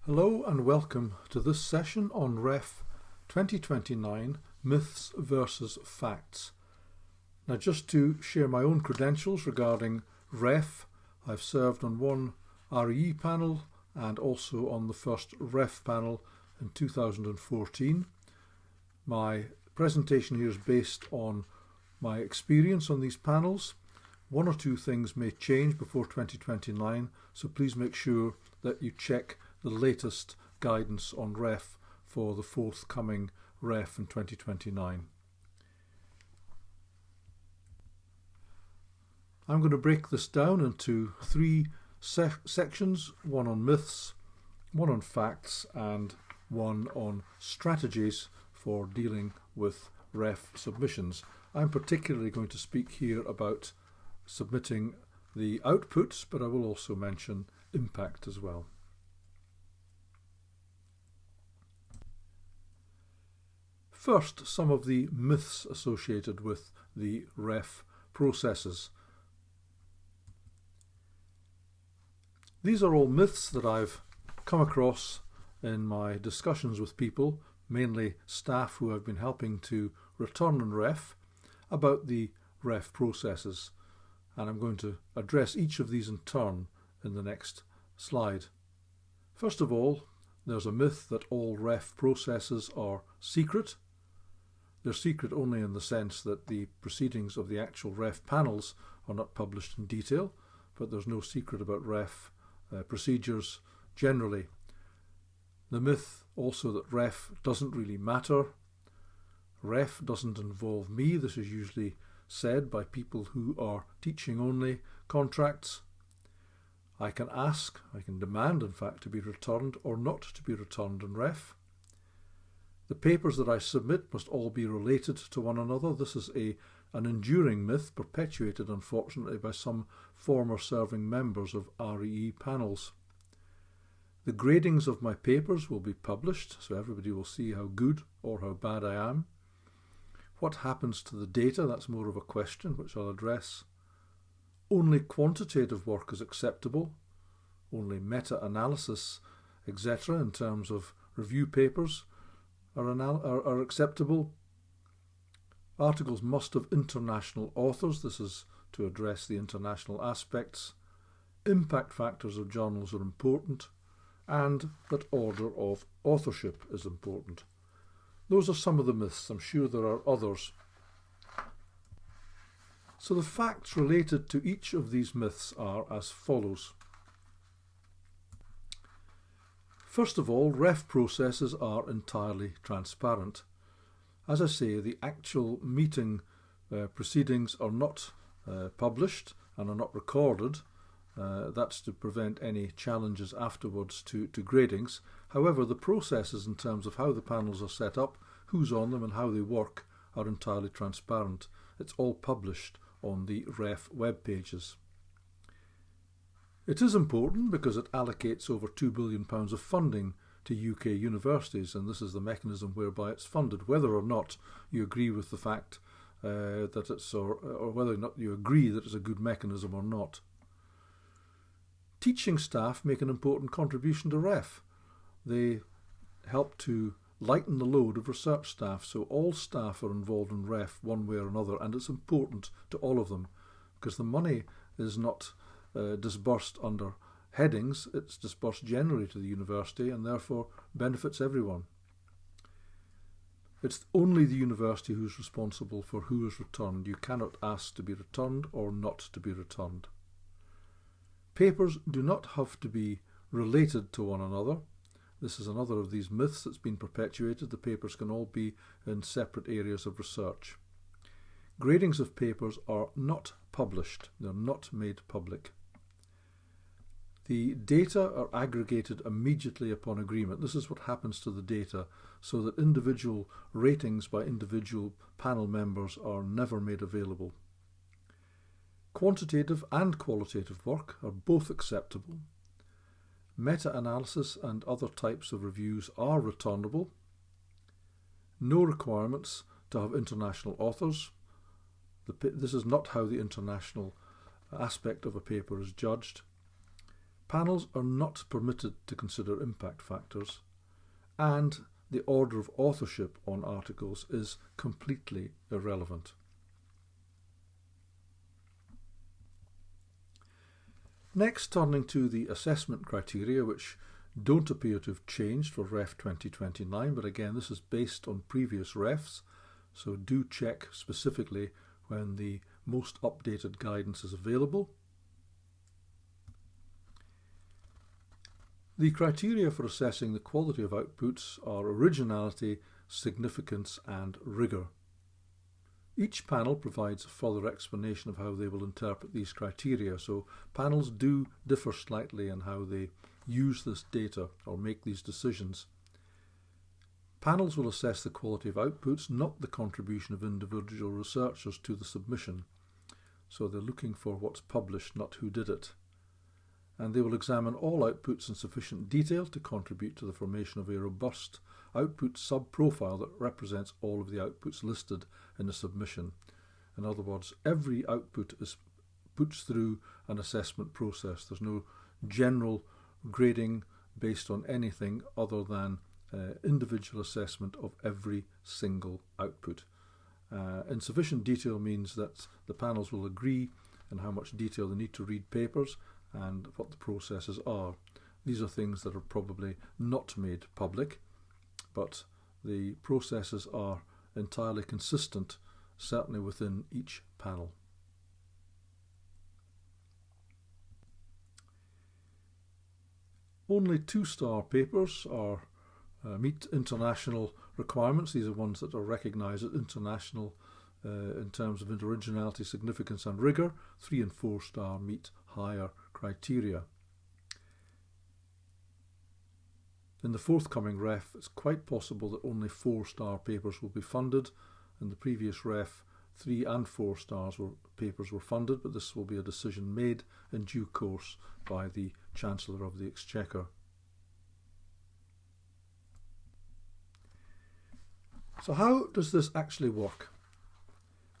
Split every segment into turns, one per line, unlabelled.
Hello and welcome to this session on REF 2029 Myths versus Facts. Now, just to share my own credentials regarding REF, I've served on one REE panel and also on the first REF panel in 2014. My presentation here is based on my experience on these panels. One or two things may change before 2029, so please make sure that you check the latest guidance on REF for the forthcoming REF in 2029. I'm going to break this down into three sections, one on myths, one on facts, and one on strategies for dealing with REF submissions. I'm particularly going to speak here about submitting the outputs, but I will also mention impact as well. First, some of the myths associated with the REF processes. These are all myths that I've come across in my discussions with people, mainly staff who I've been helping to return on REF, about the REF processes, and I'm going to address each of these in turn in the next slide. First of all, there's a myth that all REF processes are secret. They're secret only in the sense that the proceedings of the actual REF panels are not published in detail, but there's no secret about REF procedures generally. The myth also that REF doesn't really matter. REF doesn't involve me. This is usually said by people who are teaching only contracts. I can ask, I can demand in fact to be returned or not to be returned in REF. The papers that I submit must all be related to one another. This is an enduring myth perpetuated unfortunately by some former serving members of REE panels. The gradings of my papers will be published, so everybody will see how good or how bad I am. What happens to the data? That's more of a question which I'll address. Only quantitative work is acceptable. Only meta-analysis, etc. in terms of review papers are acceptable. Articles must have international authors. This is to address the international aspects. Impact factors of journals are important, and that order of authorship is important. Those are some of the myths. I'm sure there are others. So the facts related to each of these myths are as follows. First of all, REF processes are entirely transparent. As I say, the actual meeting proceedings are not published and are not recorded. That's to prevent any challenges afterwards to gradings. However, the processes in terms of how the panels are set up, who's on them and how they work are entirely transparent. It's all published on the REF web pages. It is important because it allocates over £2 billion of funding to UK universities, and this is the mechanism whereby it's funded, whether or not you agree with the fact that it's, or whether or not you agree that it's a good mechanism or not. Teaching staff make an important contribution to REF. They help to lighten the load of research staff, so all staff are involved in REF one way or another, and it's important to all of them because the money is not disbursed under headings, it's disbursed generally to the university and therefore benefits everyone. It's only the university who's responsible for who is returned. You cannot ask to be returned or not to be returned. Papers do not have to be related to one another. This is another of these myths that's been perpetuated. The papers can all be in separate areas of research. Gradings of papers are not published. They're not made public. The data are aggregated immediately upon agreement. This is what happens to the data, so that individual ratings by individual panel members are never made available. Quantitative and qualitative work are both acceptable. Meta-analysis and other types of reviews are returnable. No requirements to have international authors. This is not how the international aspect of a paper is judged. Panels are not permitted to consider impact factors, and the order of authorship on articles is completely irrelevant. Next, turning to the assessment criteria, which don't appear to have changed for REF 2029, but again this is based on previous REFs, so do check specifically when the most updated guidance is available. The criteria for assessing the quality of outputs are originality, significance and rigour. Each panel provides a further explanation of how they will interpret these criteria, so panels do differ slightly in how they use this data or make these decisions. Panels will assess the quality of outputs, not the contribution of individual researchers to the submission. So they're looking for what's published, not who did it. And they will examine all outputs in sufficient detail to contribute to the formation of a robust output sub-profile that represents all of the outputs listed in the submission. In other words, every output is puts through an assessment process. There's no general grading based on anything other than individual assessment of every single output. In sufficient detail means that the panels will agree on how much detail they need to read papers and what the processes are. These are things that are probably not made public, but the processes are entirely consistent, certainly within each panel. Only 2-star papers are meet international requirements. These are ones that are recognised as international in terms of originality, significance and rigour. 3 and 4-star meet higher criteria. In the forthcoming REF, it's quite possible that only 4-star papers will be funded. In the previous REF, 3 and 4 stars papers were funded, but this will be a decision made in due course by the Chancellor of the Exchequer. So how does this actually work?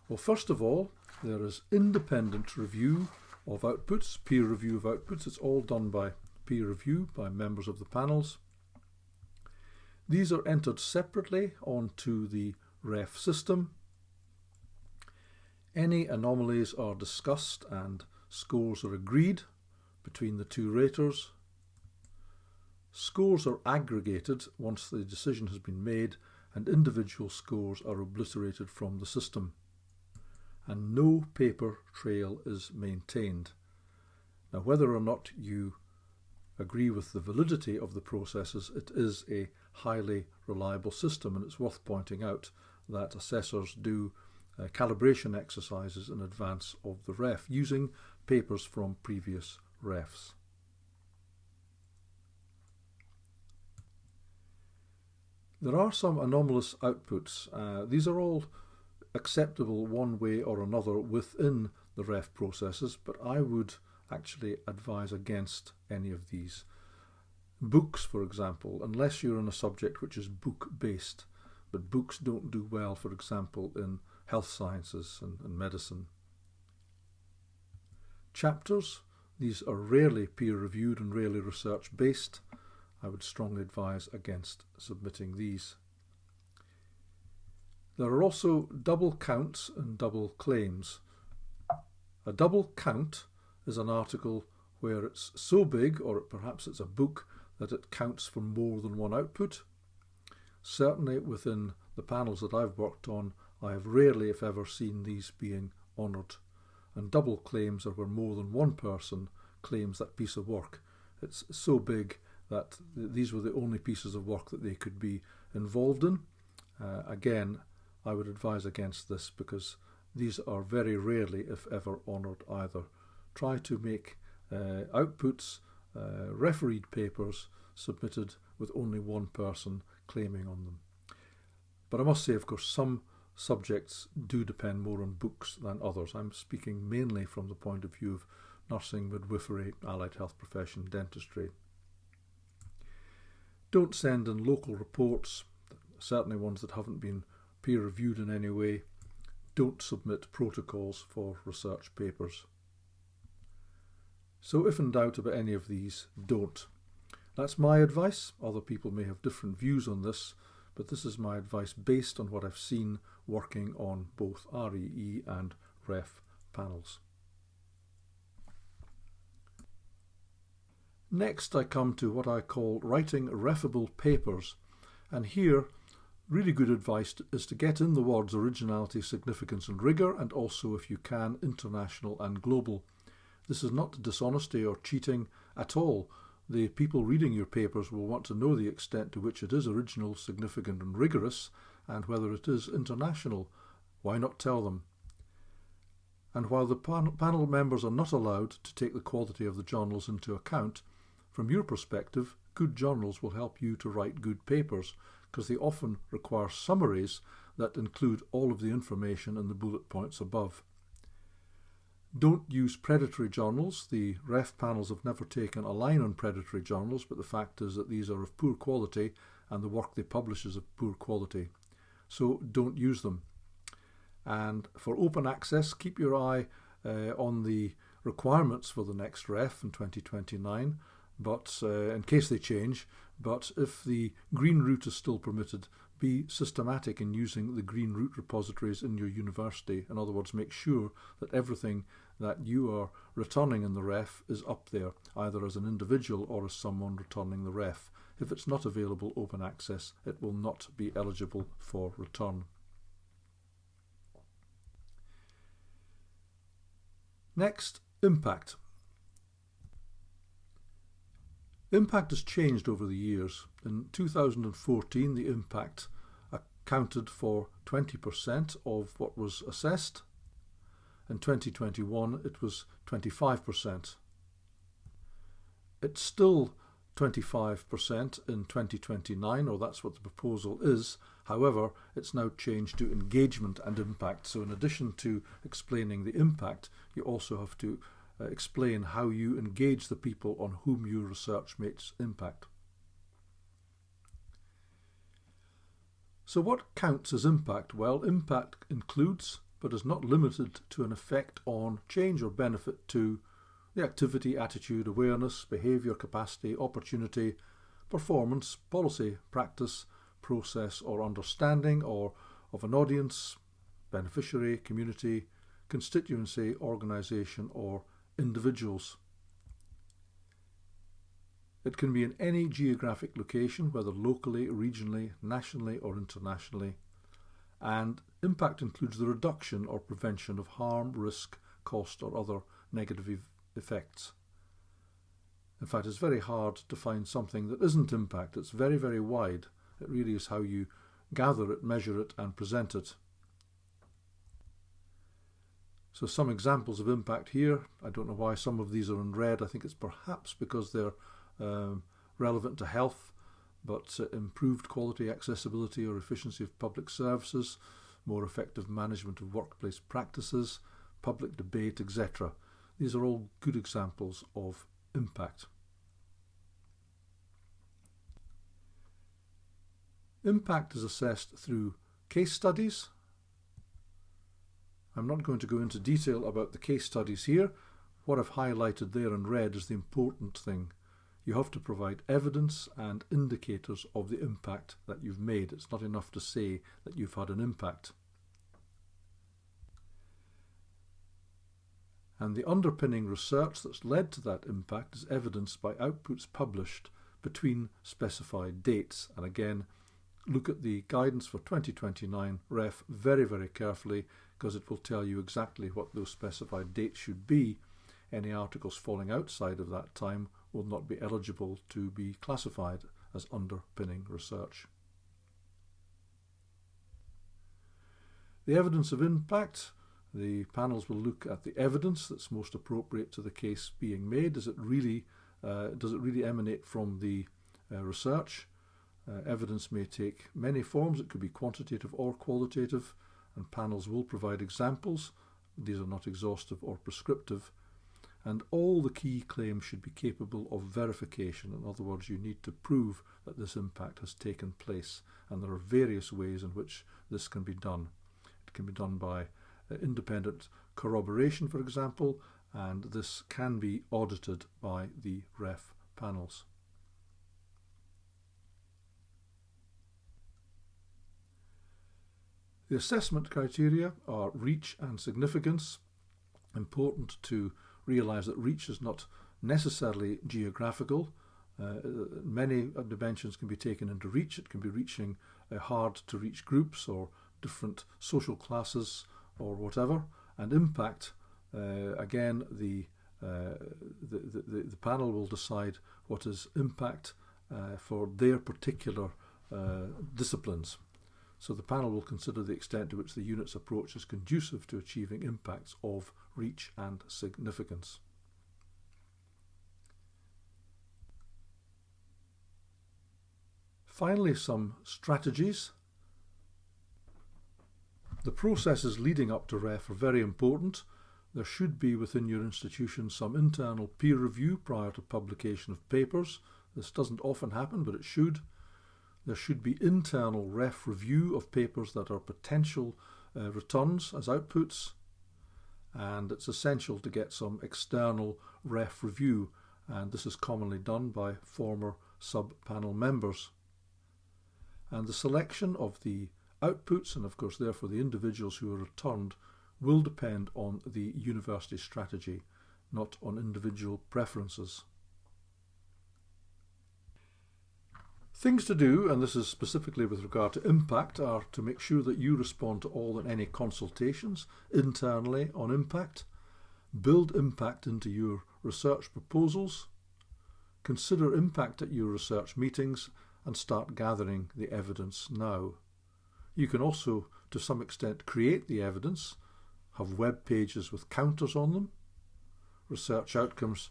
Well, first of all, there is independent review of outputs, peer review of outputs. It's all done by peer review by members of the panels. These are entered separately onto the REF system. Any anomalies are discussed and scores are agreed between the 2 raters. Scores are aggregated once the decision has been made, and individual scores are obliterated from the system. And no paper trail is maintained. Now, whether or not you agree with the validity of the processes, it is a highly reliable system, and it's worth pointing out that assessors do calibration exercises in advance of the REF using papers from previous REFs. There are some anomalous outputs. These are all acceptable one way or another within the REF processes, but I would actually advise against any of these. Books, for example, unless you're on a subject which is book-based, but books don't do well, for example, in health sciences and medicine. Chapters, these are rarely peer-reviewed and rarely research-based. I would strongly advise against submitting these. There are also double counts and double claims. A double count is an article where it's so big, or perhaps it's a book, that it counts for more than one output. Certainly within the panels that I've worked on, I have rarely, if ever, seen these being honoured. And double claims are where more than one person claims that piece of work. It's so big that these were the only pieces of work that they could be involved in. Again, I would advise against this because these are very rarely, if ever, honoured either. Try to make outputs, refereed papers submitted with only one person claiming on them. But I must say, of course, some subjects do depend more on books than others. I'm speaking mainly from the point of view of nursing, midwifery, allied health profession, dentistry. Don't send in local reports, certainly ones that haven't been peer-reviewed in any way. Don't submit protocols for research papers. So if in doubt about any of these, don't. That's my advice. Other people may have different views on this, but this is my advice based on what I've seen working on both REE and REF panels. Next, I come to what I call writing refable papers, and here really good advice is to get in the words originality, significance and rigour, and also, if you can, international and global. This is not dishonesty or cheating at all. The people reading your papers will want to know the extent to which it is original, significant and rigorous, and whether it is international. Why not tell them? And while the panel members are not allowed to take the quality of the journals into account, from your perspective, good journals will help you to write good papers, because they often require summaries that include all of the information in the bullet points above. Don't use predatory journals. The REF panels have never taken a line on predatory journals, but the fact is that these are of poor quality and the work they publish is of poor quality. So don't use them. And for open access, keep your eye on the requirements for the next REF in 2029, but in case they change. But if the green route is still permitted, be systematic in using the green route repositories in your university. In other words, make sure that everything that you are returning in the REF is up there, either as an individual or as someone returning the REF. If it's not available open access, it will not be eligible for return. Next, impact. Impact has changed over the years. In 2014, the impact accounted for 20% of what was assessed. In 2021, it was 25%. It's still 25% in 2029, or that's what the proposal is. However, it's now changed to engagement and impact. So in addition to explaining the impact, you also have to explain how you engage the people on whom your research makes impact. So what counts as impact? Well, impact includes, but is not limited to, an effect on, change or benefit to the activity, attitude, awareness, behaviour, capacity, opportunity, performance, policy, practice, process or understanding or of an audience, beneficiary, community, constituency, organisation or individuals. It can be in any geographic location, whether locally, regionally, nationally or internationally, and impact includes the reduction or prevention of harm, risk, cost or other negative effects. In fact, it's very hard to find something that isn't impact. It's very, very wide. It really is how you gather it, measure it and present it. So some examples of impact here. I don't know why some of these are in red. I think it's perhaps because they're relevant to health, but improved quality, accessibility or efficiency of public services, more effective management of workplace practices, public debate, etc. These are all good examples of impact. Impact is assessed through case studies. I'm not going to go into detail about the case studies here. What I've highlighted there in red is the important thing. You have to provide evidence and indicators of the impact that you've made. It's not enough to say that you've had an impact. And the underpinning research that's led to that impact is evidenced by outputs published between specified dates. And again, look at the guidance for 2029 REF very, very carefully, because it will tell you exactly what those specified dates should be. Any articles falling outside of that time will not be eligible to be classified as underpinning research. The evidence of impact. The panels will look at the evidence that's most appropriate to the case being made. Does it really emanate from the research? Evidence may take many forms. It could be quantitative or qualitative, and panels will provide examples. These are not exhaustive or prescriptive. And all the key claims should be capable of verification. In other words, you need to prove that this impact has taken place, and there are various ways in which this can be done. It can be done by independent corroboration, for example, and this can be audited by the REF panels. The assessment criteria are reach and significance. Important to realise that reach is not necessarily geographical. Many dimensions can be taken into reach. It can be reaching hard to reach groups or different social classes or whatever. And impact, again, the panel will decide what is impact for their particular disciplines. So the panel will consider the extent to which the unit's approach is conducive to achieving impacts of reach and significance. Finally, some strategies. The processes leading up to REF are very important. There should be within your institution some internal peer review prior to publication of papers. This doesn't often happen, but it should. There should be internal REF review of papers that are potential returns as outputs, and it's essential to get some external REF review, and this is commonly done by former sub-panel members. And the selection of the outputs, and of course therefore the individuals who are returned, will depend on the university strategy, not on individual preferences. Things to do, and this is specifically with regard to impact, are to make sure that you respond to all and any consultations internally on impact, build impact into your research proposals, consider impact at your research meetings, and start gathering the evidence now. You can also, to some extent, create the evidence, have web pages with counters on them. Research outcomes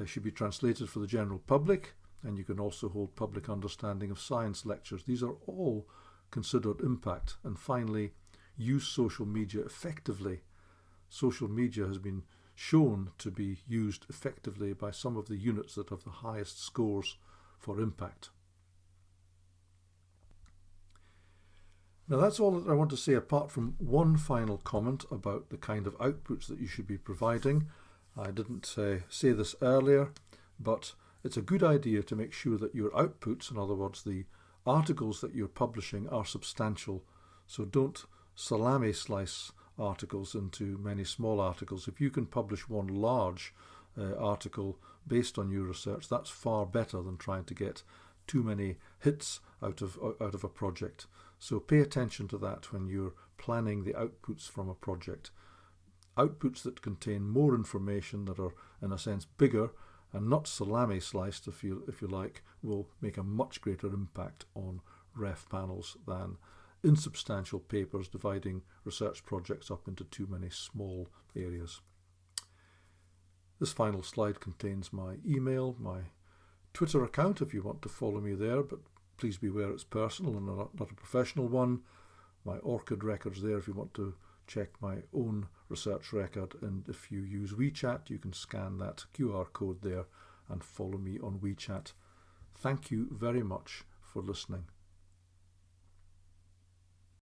should be translated for the general public, and you can also hold public understanding of science lectures. These are all considered impact. And finally, use social media effectively. Social media has been shown to be used effectively by some of the units that have the highest scores for impact. Now that's all that I want to say, apart from one final comment about the kind of outputs that you should be providing. I didn't say this earlier, but it's a good idea to make sure that your outputs, in other words, the articles that you're publishing, are substantial. So don't salami slice articles into many small articles. If you can publish one large article based on your research, that's far better than trying to get too many hits out of a project. So pay attention to that when you're planning the outputs from a project. Outputs that contain more information, that are in a sense bigger and not salami sliced, if you like, will make a much greater impact on REF panels than insubstantial papers dividing research projects up into too many small areas. This final slide contains my email, my Twitter account if you want to follow me there, but please be aware it's personal and not a professional one. My ORCID records there if you want to check my own research record, and if you use WeChat you can scan that QR code there and follow me on WeChat. Thank you very much for listening.